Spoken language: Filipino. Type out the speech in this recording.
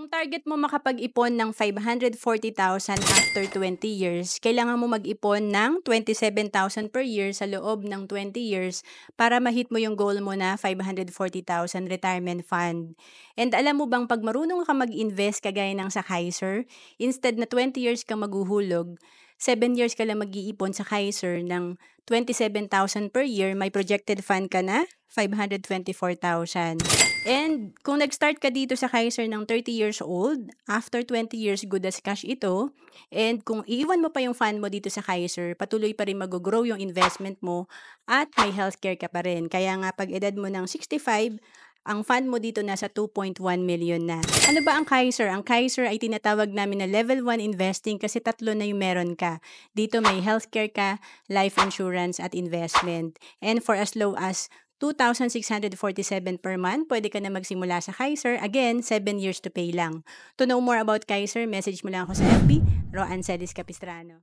Kung target mo makapag-ipon ng 540,000 after 20 years, kailangan mo mag-ipon ng 27,000 per year sa loob ng 20 years para ma-hit mo yung goal mo na 540,000 retirement fund. And alam mo bang 'pag marunong ka mag-invest kagaya ng sa Kaiser, instead na 20 years ka maghuhulog, 7 years ka lang mag-iipon sa Kaiser ng 27,000 per year, may projected fund ka na 524,000. And kung nag-start ka dito sa Kaiser ng 30 years old, after 20 years good as cash ito, and kung iiwan mo pa yung fund mo dito sa Kaiser, patuloy pa rin mag-grow yung investment mo at may healthcare ka pa rin. Kaya nga pag edad mo ng 65, ang fund mo dito nasa 2.1 million na. Ano ba ang Kaiser? Ang Kaiser ay tinatawag namin na level 1 investing kasi tatlo na yung meron ka. Dito may healthcare ka, life insurance at investment. And for as low as 2,647 per month, pwede ka na magsimula sa Kaiser. Again, 7 years to pay lang. To know more about Kaiser, message mo lang ako sa FB, Roan Celis Capistrano.